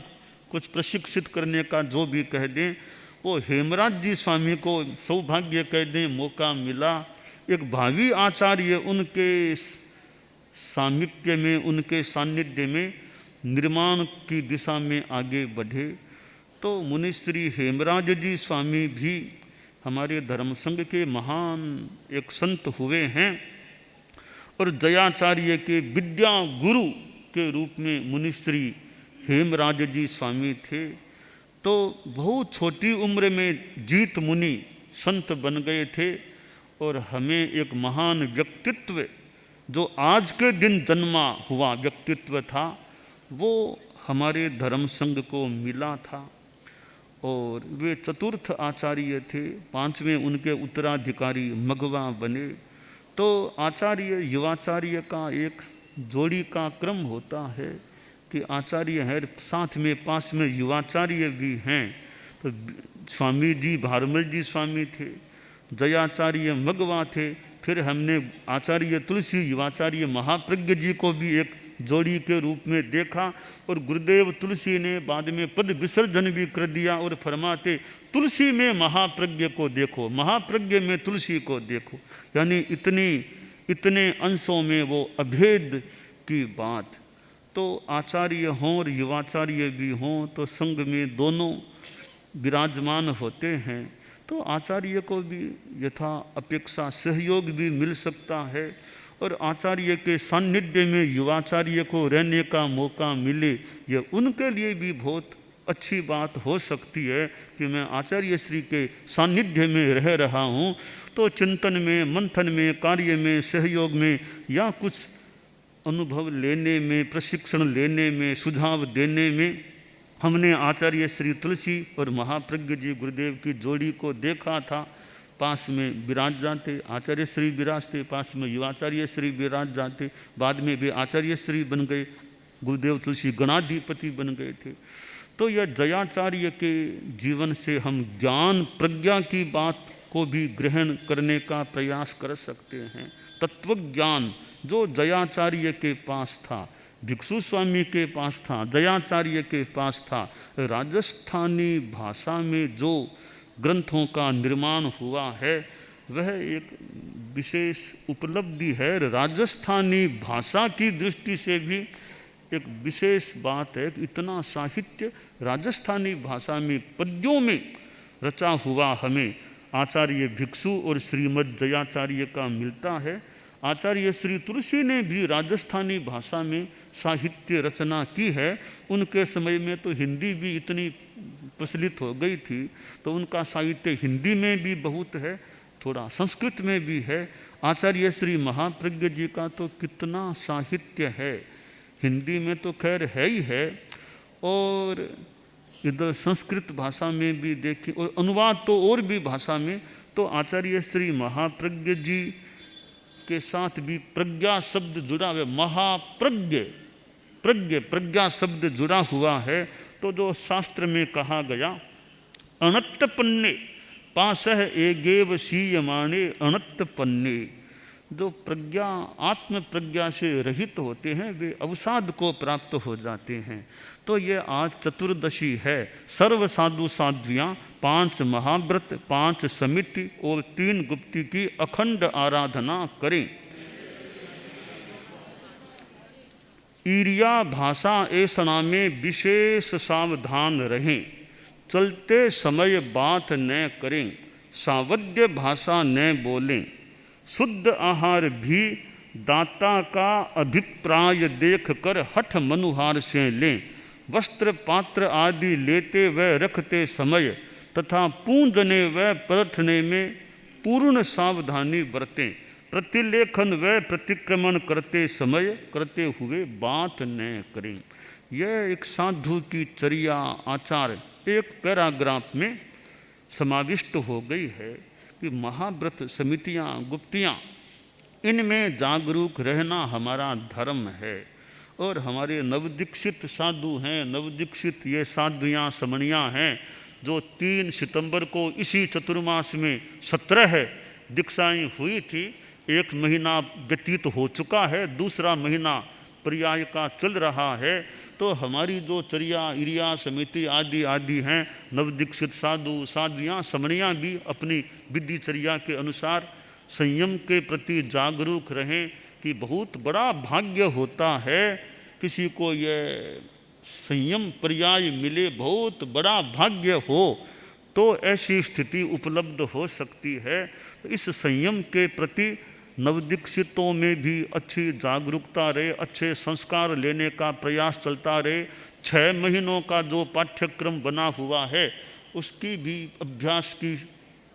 कुछ प्रशिक्षित करने का, जो भी कह दें, वो हेमराज जी स्वामी को सौभाग्य कह दें मौका मिला। एक भावी आचार्य उनके सामिप्य में, उनके सानिध्य में निर्माण की दिशा में आगे बढ़े। तो मुनिश्री हेमराज जी स्वामी भी हमारे धर्म संघ के महान एक संत हुए हैं और जयाचार्य के विद्या गुरु के रूप में मुनिश्री हेमराज जी स्वामी थे। तो बहुत छोटी उम्र में जीत मुनि संत बन गए थे और हमें एक महान व्यक्तित्व जो आज के दिन जन्मा हुआ व्यक्तित्व था वो हमारे धर्म संघ को मिला था। और वे चतुर्थ आचार्य थे, पांचवें उनके उत्तराधिकारी मघवा बने। तो आचार्य युवाचार्य का एक जोड़ी का क्रम होता है कि आचार्य है, साथ में पास में युवाचार्य भी हैं। तो स्वामी जी भारमल जी स्वामी थे, जयाचार्य मघवा थे, फिर हमने आचार्य तुलसी युवाचार्य महाप्रज्ञ जी को भी एक जोड़ी के रूप में देखा। और गुरुदेव तुलसी ने बाद में पद विसर्जन भी कर दिया और फरमाते तुलसी में महाप्रज्ञ को देखो, महाप्रज्ञ में तुलसी को देखो। यानी इतने अंशों में वो अभेद की बात। तो आचार्य हों और युवाचार्य भी हों तो संघ में दोनों विराजमान होते हैं। तो आचार्य को भी यथा अपेक्षा सहयोग भी मिल सकता है और आचार्य के सान्निध्य में युवाचार्य को रहने का मौका मिले, ये उनके लिए भी बहुत अच्छी बात हो सकती है कि मैं आचार्य श्री के सान्निध्य में रह रहा हूँ। तो चिंतन में, मंथन में, कार्य में, सहयोग में या कुछ अनुभव लेने में, प्रशिक्षण लेने में, सुझाव देने में हमने आचार्य श्री तुलसी और महाप्रज्ञ जी गुरुदेव की जोड़ी को देखा था। पास में विराज जाते आचार्य श्री विराजते, पास में युवाचार्य श्री विराज जाते, बाद में भी आचार्य श्री बन गए, गुरुदेव तुलसी गणाधिपति बन गए थे। तो यह जयाचार्य के जीवन से हम ज्ञान प्रज्ञा की बात को भी ग्रहण करने का प्रयास कर सकते हैं। तत्वज्ञान जो जयाचार्य के पास था, भिक्षु स्वामी के पास था, जयाचार्य के पास था, राजस्थानी भाषा में जो ग्रंथों का निर्माण हुआ है वह एक विशेष उपलब्धि है। राजस्थानी भाषा की दृष्टि से भी एक विशेष बात है कि इतना साहित्य राजस्थानी भाषा में पद्यों में रचा हुआ हमें आचार्य भिक्षु और श्रीमद जयाचार्य का मिलता है। आचार्य श्री तुलसी ने भी राजस्थानी भाषा में साहित्य रचना की है। उनके समय में तो हिंदी भी इतनी प्रचलित हो गई थी, तो उनका साहित्य हिंदी में भी बहुत है, थोड़ा संस्कृत में भी है। आचार्य श्री महाप्रज्ञ जी का तो कितना साहित्य है, हिंदी में तो खैर है ही है, और इधर संस्कृत भाषा में भी देखिए, और अनुवाद तो और भी भाषा में। तो आचार्य श्री महाप्रज्ञ जी के साथ भी प्रज्ञा शब्द जुड़ा हुआ, महाप्रज्ञ प्रज्ञा शब्द जुड़ा हुआ है। तो जो शास्त्र में कहा गया अनत्त पन्ने पासह एगेव सीयमाने अनत्त पन्ने, जो प्रज्ञा आत्म प्रज्ञा से रहित होते हैं वे अवसाद को प्राप्त हो जाते हैं। तो ये आज चतुर्दशी है, सर्व साधु साध्वियाँ, 5 महाव्रत, 5 समिति और 3 गुप्ती की अखंड आराधना करें। ईरिया भाषा ऐसना में विशेष सावधान रहें, चलते समय बात न करें, सावध्य भाषा न बोलें, शुद्ध आहार भी दाता का अभिप्राय देख कर हठ मनुहार से लें, वस्त्र पात्र आदि लेते व रखते समय तथा पूंजने व परखने में पूर्ण सावधानी बरतें, प्रतिलेखन व प्रतिक्रमण करते समय करते हुए बात न करें। यह एक साधु की चर्या आचार एक पैराग्राफ में समाविष्ट हो गई है कि महाव्रत समितियाँ गुप्तियाँ इनमें जागरूक रहना हमारा धर्म है। और हमारे नवदीक्षित साधु हैं, नवदीक्षित ये साध्वियाँ समणियाँ हैं जो 3 सितंबर को इसी चतुर्मास में 17 दीक्षाएँ हुई थी। 1 महीना व्यतीत हो चुका है, दूसरा महीना पर्याय का चल रहा है। तो हमारी जो चर्या इरिया समिति आदि आदि हैं, नवदीक्षित साधु साध्वियाँ समणियाँ भी अपनी विधि चर्या के अनुसार संयम के प्रति जागरूक रहें कि बहुत बड़ा भाग्य होता है किसी को यह संयम पर्याय मिले, बहुत बड़ा भाग्य हो तो ऐसी स्थिति उपलब्ध हो सकती है। तो इस संयम के प्रति नवदीक्षितों में भी अच्छी जागरूकता रहे, अच्छे संस्कार लेने का प्रयास चलता रहे। 6 महीनों का जो पाठ्यक्रम बना हुआ है उसकी भी अभ्यास की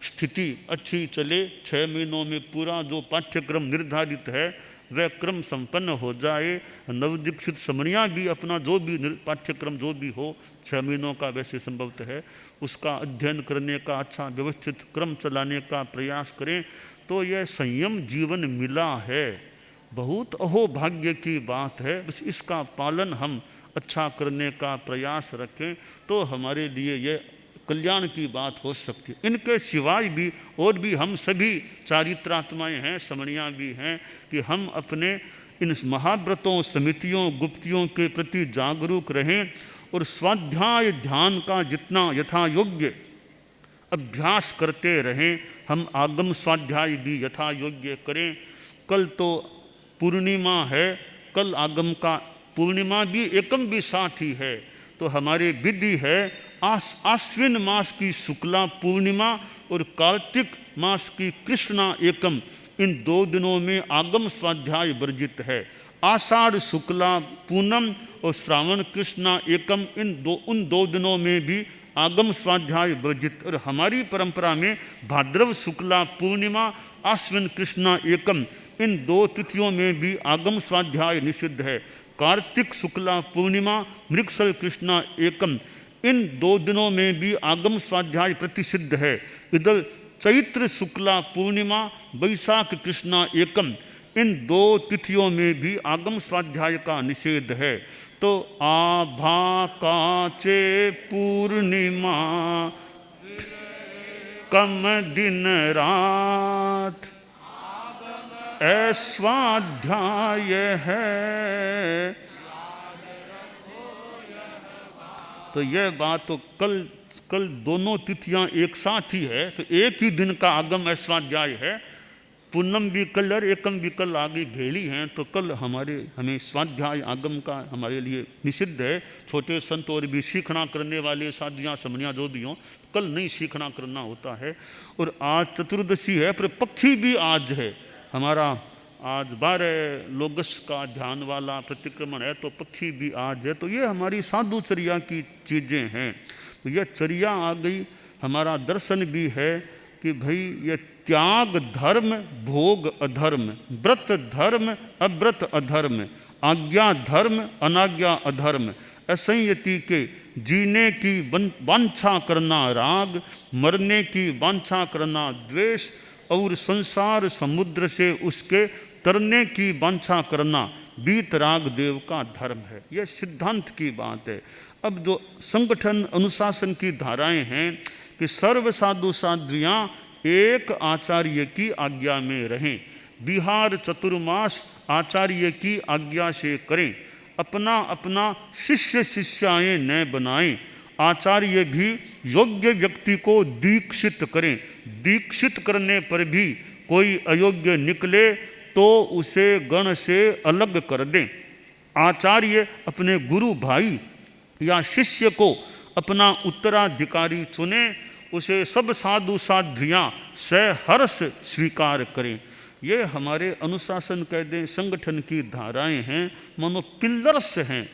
स्थिति अच्छी चले, 6 महीनों में पूरा जो पाठ्यक्रम निर्धारित है वह क्रम संपन्न हो जाए। नवदीक्षित समनिया भी अपना जो भी पाठ्यक्रम जो भी हो 6 महीनों का वैसे संभवतः है, उसका अध्ययन करने का अच्छा व्यवस्थित क्रम चलाने का प्रयास करें तो यह संयम जीवन मिला है, बहुत अहोभाग्य की बात है। बस इसका पालन हम अच्छा करने का प्रयास रखें तो हमारे लिए ये कल्याण की बात हो सकती है। इनके सिवाय भी और भी हम सभी चारित्रात्माएं हैं, समणियाँ भी हैं कि हम अपने इन महाव्रतों, समितियों, गुप्तियों के प्रति जागरूक रहें और स्वाध्याय ध्यान का जितना यथा योग्य अभ्यास करते रहें। हम आगम स्वाध्याय भी यथा योग्य करें। कल तो पूर्णिमा है, कल आगम का पूर्णिमा भी एकम भी साथ ही है, तो हमारे विधि है आश्विन मास की शुक्ला पूर्णिमा और कार्तिक मास की कृष्णा एकम, इन 2 दिनों में आगम स्वाध्याय वर्जित है। आषाढ़ शुक्ला पूनम और श्रावण कृष्णा एकम, उन 2 दिनों में भी आगम स्वाध्याय वर्जित। और हमारी परंपरा में भाद्रव शुक्ला पूर्णिमा, आश्विन कृष्णा एकम, इन 2 तिथियों में भी आगम स्वाध्याय निषिद्ध है। कार्तिक शुक्ला पूर्णिमा, मृगशल कृष्णा एकम, इन 2 दिनों में भी आगम स्वाध्याय प्रतिषिद्ध है। इधर चैत्र शुक्ला पूर्णिमा, वैशाख कृष्णा एकम, इन 2 तिथियों में भी आगम स्वाध्याय का निषेध है। तो आभा काचे पूर्णिमा कम दिन रात स्वाध्याय है। तो यह बात तो कल दोनों तिथियां एक साथ ही है, तो एक ही दिन का आगम स्वाध्याय है। पूनम भी कल और एकम भी कल आगे भेड़ी हैं, तो कल हमें स्वाध्याय आगम का हमारे लिए निषिद्ध है। छोटे संत और भी सीखना करने वाले साधियाँ समनियाँ जो भी हों, कल नहीं सीखना करना होता है। और आज चतुर्दशी है, पर पक्षी भी आज है हमारा, आज 12 लोगस का ध्यान वाला प्रतिक्रमण है, तो पक्षी भी आज है। तो ये हमारी साधुचर्या की चीज़ें हैं। तो यह चर्या आ गई। हमारा दर्शन भी है कि भाई ये त्याग धर्म, भोग अधर्म, व्रत धर्म, अव्रत अधर्म, आज्ञा धर्म, अनाज्ञा अधर्म, असंयति के जीने की वांछा करना राग, मरने की वांछा करना द्वेष, और संसार समुद्र से उसके तरने की वांछा करना वीतराग देव का धर्म है। यह सिद्धांत की बात है। अब जो संगठन अनुशासन की धाराएं हैं कि सर्व साधु साध्वियाँ एक आचार्य की आज्ञा में रहें, विहार चतुर्मास आचार्य की आज्ञा से करें, अपना अपना शिष्य शिष्याएं न बनाएं, आचार्य भी योग्य व्यक्ति को दीक्षित करें, दीक्षित करने पर भी कोई अयोग्य निकले तो उसे गण से अलग कर दें। आचार्य अपने गुरु भाई या शिष्य को अपना उत्तराधिकारी चुने, उसे सब साधु साध्वियाँ सहर्ष स्वीकार करें। ये हमारे अनुशासन कह दें संगठन की धाराएं हैं, मानो पिल्लर्स हैं।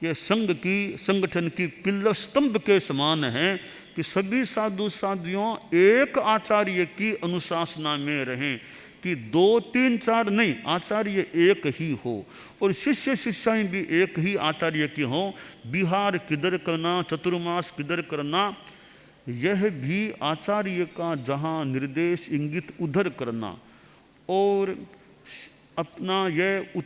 ये संगठन की पिल्लर स्तंभ के समान है कि सभी साधु साध्वियों एक आचार्य की अनुशासना में रहें, कि 2, 3, 4 नहीं, आचार्य एक ही हो, और शिष्य शिष्याएं भी एक ही आचार्य की हों। विहार किधर करना, चतुर्मास किधर करना, यह भी आचार्य का जहाँ निर्देश इंगित उधर करना। और अपना यह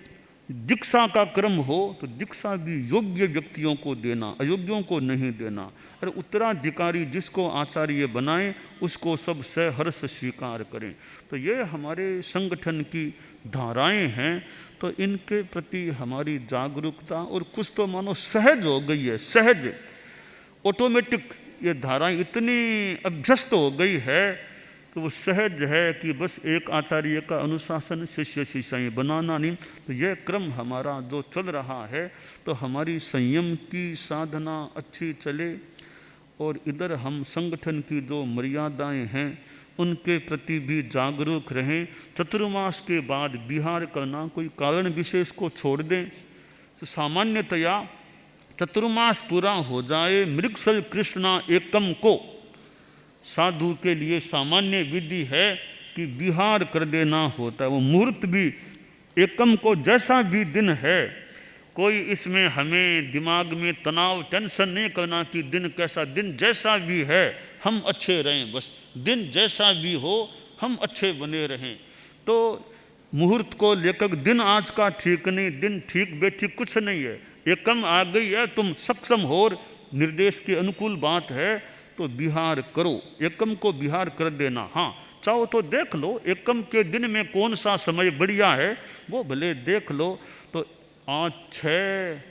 दीक्षा का क्रम हो तो दीक्षा भी योग्य व्यक्तियों को देना, अयोग्यों को नहीं देना। और उत्तराधिकारी जिसको आचार्य बनाएं उसको सब सहर्ष स्वीकार करें। तो ये हमारे संगठन की धाराएं हैं। तो इनके प्रति हमारी जागरूकता और कुछ तो मानो सहज हो गई है, सहज ऑटोमेटिक ये धाराएं इतनी अभ्यस्त हो गई है कि वो सहज है कि बस एक आचार्य का अनुशासन, शिष्य शिष्याएं बनाना नहीं। तो यह क्रम हमारा जो चल रहा है, तो हमारी संयम की साधना अच्छी चले और इधर हम संगठन की जो मर्यादाएं हैं उनके प्रति भी जागरूक रहें। चतुर्मास के बाद विहार करना कोई कारण विशेष को छोड़ दें तो सामान्यतया चतुर्मास पूरा हो जाए, मृगशल कृष्णा एकम को साधु के लिए सामान्य विधि है कि विहार कर देना होता है। वो मुहूर्त भी एकम को जैसा भी दिन है, कोई इसमें हमें दिमाग में तनाव टेंशन नहीं करना कि दिन कैसा, दिन जैसा भी है हम अच्छे रहें, बस दिन जैसा भी हो हम अच्छे बने रहें। तो मुहूर्त को लेकर दिन आज का ठीक नहीं, दिन ठीक बेठीक कुछ नहीं है, एकम आ गई है, तुम सक्षम हो और निर्देश के अनुकूल बात है तो विहार करो, एकम को विहार कर देना। हाँ, चाहो तो देख लो एकम के दिन में कौन सा समय बढ़िया है, वो भले देख लो। तो आज 6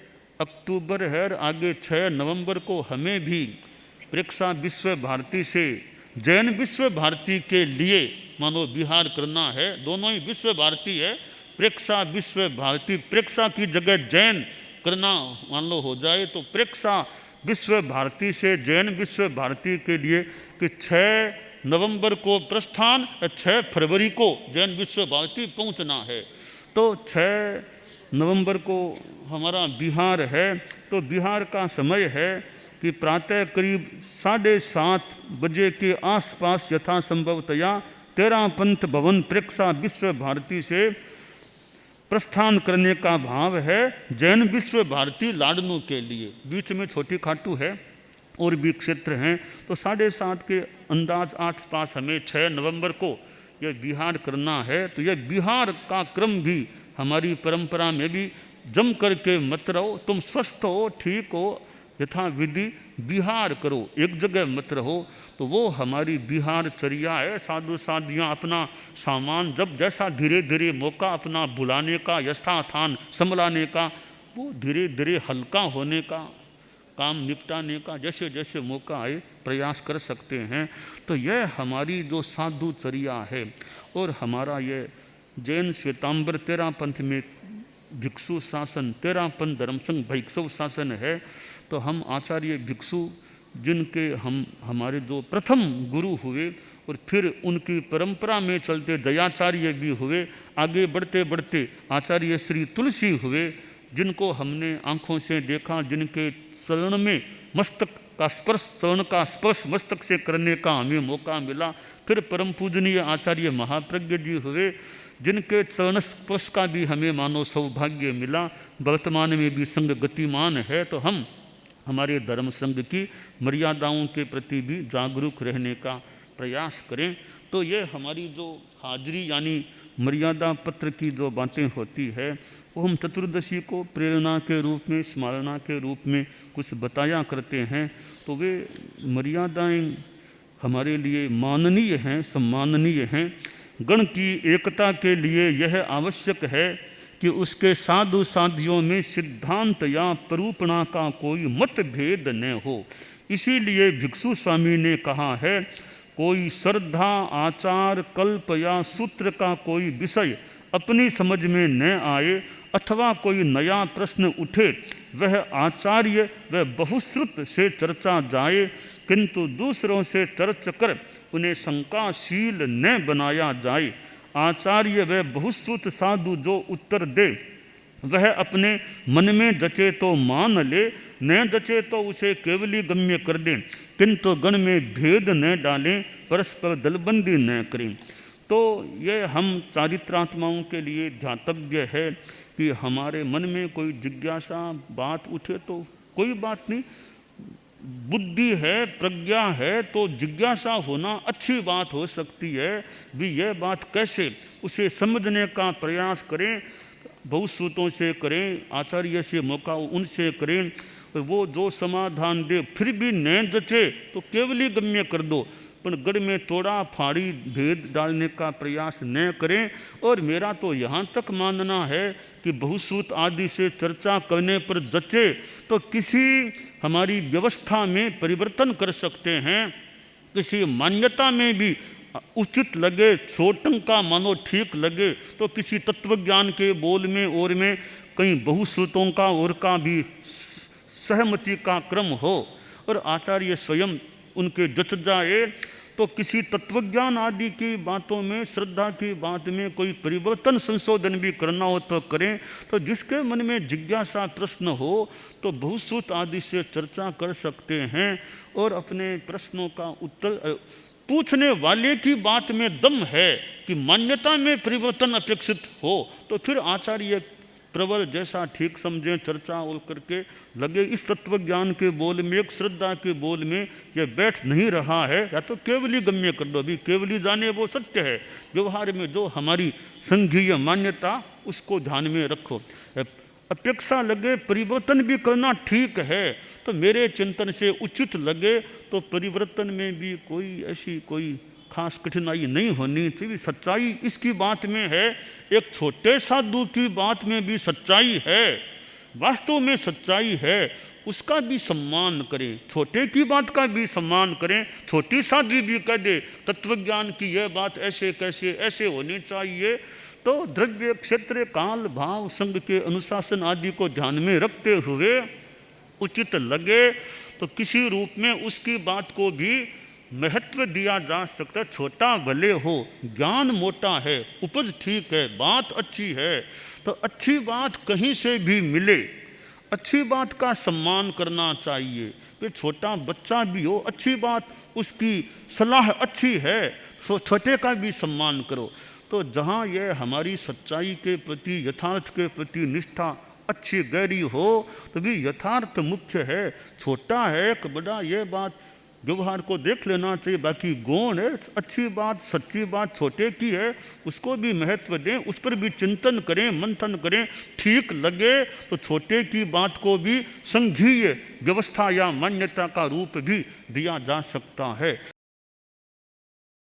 अक्टूबर है और आगे 6 नवंबर को हमें भी प्रेक्षा विश्व भारती से जैन विश्व भारती के लिए मानो विहार करना है। दोनों ही विश्व भारती है, प्रेक्षा विश्व भारती, प्रेक्षा की जगह जैन करना मान लो हो जाए तो प्रेक्षा विश्व भारती से जैन विश्व भारती के लिए कि 6 नवंबर को प्रस्थान, 6 फरवरी को जैन विश्व भारती पहुंचना है। तो 6 नवंबर को हमारा विहार है। तो विहार का समय है कि प्रातः करीब 7:30 बजे के आसपास यथासंभवतया 13 पंथ भवन प्रेक्षा विश्व भारती से प्रस्थान करने का भाव है जैन विश्व भारती लाडनू के लिए। बीच में छोटी खाटू है और भी क्षेत्र हैं। तो 7:30 के अंदाज आसपास हमें 6 नवंबर को यह विहार करना है। तो यह विहार का क्रम भी हमारी परंपरा में भी जम करके मत रहो, तुम स्वस्थ हो ठीक हो यथा विधि विहार करो, एक जगह मत रहो। तो वो हमारी विहार चर्या है। साधु साधियाँ अपना सामान जब जैसा धीरे धीरे मौका अपना बुलाने का, यथास्थान संभलाने का, वो धीरे धीरे हल्का होने का, काम निपटाने का जैसे जैसे मौका आए प्रयास कर सकते हैं। तो यह हमारी जो साधु चर्या है। और हमारा ये जैन श्वेतांबर 13 पंथ में भिक्षु शासन, 13 पंथ धर्म संघ भैक्षव शासन है। तो हम आचार्य भिक्षु जिनके हमारे जो प्रथम गुरु हुए और फिर उनकी परंपरा में चलते दयाचार्य भी हुए, आगे बढ़ते बढ़ते आचार्य श्री तुलसी हुए, जिनको हमने आँखों से देखा, जिनके चरण में मस्तक का स्पर्श, चरण का स्पर्श मस्तक से करने का हमें मौका मिला। फिर परम पूजनीय आचार्य महाप्रज्ञ जी हुए, जिनके चरण स्पर्श का भी हमें मानो सौभाग्य मिला। वर्तमान में भी संघ गतिमान है। तो हम हमारे धर्म संघ की मर्यादाओं के प्रति भी जागरूक रहने का प्रयास करें। तो ये हमारी जो हाजिरी यानी मर्यादा पत्र की जो बातें होती है वो हम चतुर्दशी को प्रेरणा के रूप में, स्मरणा के रूप में कुछ बताया करते हैं। तो वे मर्यादाएं हमारे लिए माननीय हैं, सम्माननीय हैं। गण की एकता के लिए यह आवश्यक है कि उसके साधु साधियों में सिद्धांत या परूपणा का कोई मतभेद न हो। इसीलिए भिक्षु स्वामी ने कहा है, कोई श्रद्धा, आचार, कल्प या सूत्र का कोई विषय अपनी समझ में न आए अथवा कोई नया प्रश्न उठे, वह आचार्य व बहुश्रुत से चर्चा जाए, किंतु दूसरों से चर्च कर उन्हें शंकाशील न बनाया जाए। आचार्य व बहुश्रुत साधु जो उत्तर दे वह अपने मन में जचे तो मान ले, न जचे तो उसे केवली गम्य कर दें, किंतु गण में भेद न डालें, परस्पर दलबंदी न करें। तो ये हम चारित्रात्माओं के लिए ध्यातव्य है कि हमारे मन में कोई जिज्ञासा बात उठे तो कोई बात नहीं, बुद्धि है, प्रज्ञा है, तो जिज्ञासा होना अच्छी बात हो सकती है। भी यह बात कैसे, उसे समझने का प्रयास करें, बहुश्रुतों से करें, आचार्य से मौका उनसे करें। वो जो समाधान दे फिर भी न जचे तो केवली गम्य कर दो, पर गढ़ में तोड़ा फाड़ी भेद डालने का प्रयास न करें। और मेरा तो यहाँ तक मानना है कि बहुश्रुत आदि से चर्चा करने पर जचे तो किसी हमारी व्यवस्था में परिवर्तन कर सकते हैं, किसी मान्यता में भी उचित लगे, छोटंग का मानो ठीक लगे, तो किसी तत्वज्ञान के बोल में और में कहीं बहुश्रुतों का और का भी सहमति का क्रम हो और आचार्य स्वयं उनके जच जाए, तो किसी तत्वज्ञान आदि की बातों में, श्रद्धा की बात में कोई परिवर्तन संशोधन भी करना हो तो करें। तो जिसके मन में जिज्ञासा प्रश्न हो तो बहुश्रुत आदि से चर्चा कर सकते हैं और अपने प्रश्नों का उत्तर, पूछने वाले की बात में दम है कि मान्यता में परिवर्तन अपेक्षित हो तो फिर आचार्य प्रवर जैसा ठीक समझें, चर्चा और करके लगे इस तत्व ज्ञान के बोल में, एक श्रद्धा के बोल में ये बैठ नहीं रहा है, या तो केवली गम्य कर दो। अभी केवली जाने वो सत्य है, व्यवहार में जो हमारी संघीय मान्यता उसको ध्यान में रखो। अपेक्षा लगे परिवर्तन भी करना ठीक है, तो मेरे चिंतन से उचित लगे तो परिवर्तन में भी कोई ऐसी कोई खास कठिनाई नहीं होनी चाहिए। सच्चाई इसकी बात में है, एक छोटे साधु की बात में भी सच्चाई है, वास्तव में सच्चाई है, उसका भी सम्मान करें, छोटे की बात का भी सम्मान करें। छोटी साधु भी कह दे तत्वज्ञान की यह बात ऐसे कैसे ऐसे होनी चाहिए, तो द्रव्य क्षेत्र काल भाव संग के अनुशासन आदि को ध्यान में रखते हुए उचित लगे तो किसी रूप में उसकी बात को भी महत्व दिया जा सकता है। छोटा भले हो, ज्ञान मोटा है, उपज ठीक है, बात अच्छी है, तो अच्छी बात कहीं से भी मिले, अच्छी बात का सम्मान करना चाहिए। फिर छोटा बच्चा भी हो, अच्छी बात, उसकी सलाह अच्छी है, तो छोटे का भी सम्मान करो। तो जहाँ यह हमारी सच्चाई के प्रति, यथार्थ के प्रति निष्ठा अच्छी गहरी हो तो भी यथार्थ मुख्य है। छोटा है कि बड़ा, यह बात व्यवहार को देख लेना चाहिए। बाकी गौण है, अच्छी बात सच्ची बात छोटे की है, उसको भी महत्व दें, उस पर भी चिंतन करें, मंथन करें। ठीक लगे तो छोटे की बात को भी संघीय व्यवस्था या मान्यता का रूप भी दिया जा सकता है।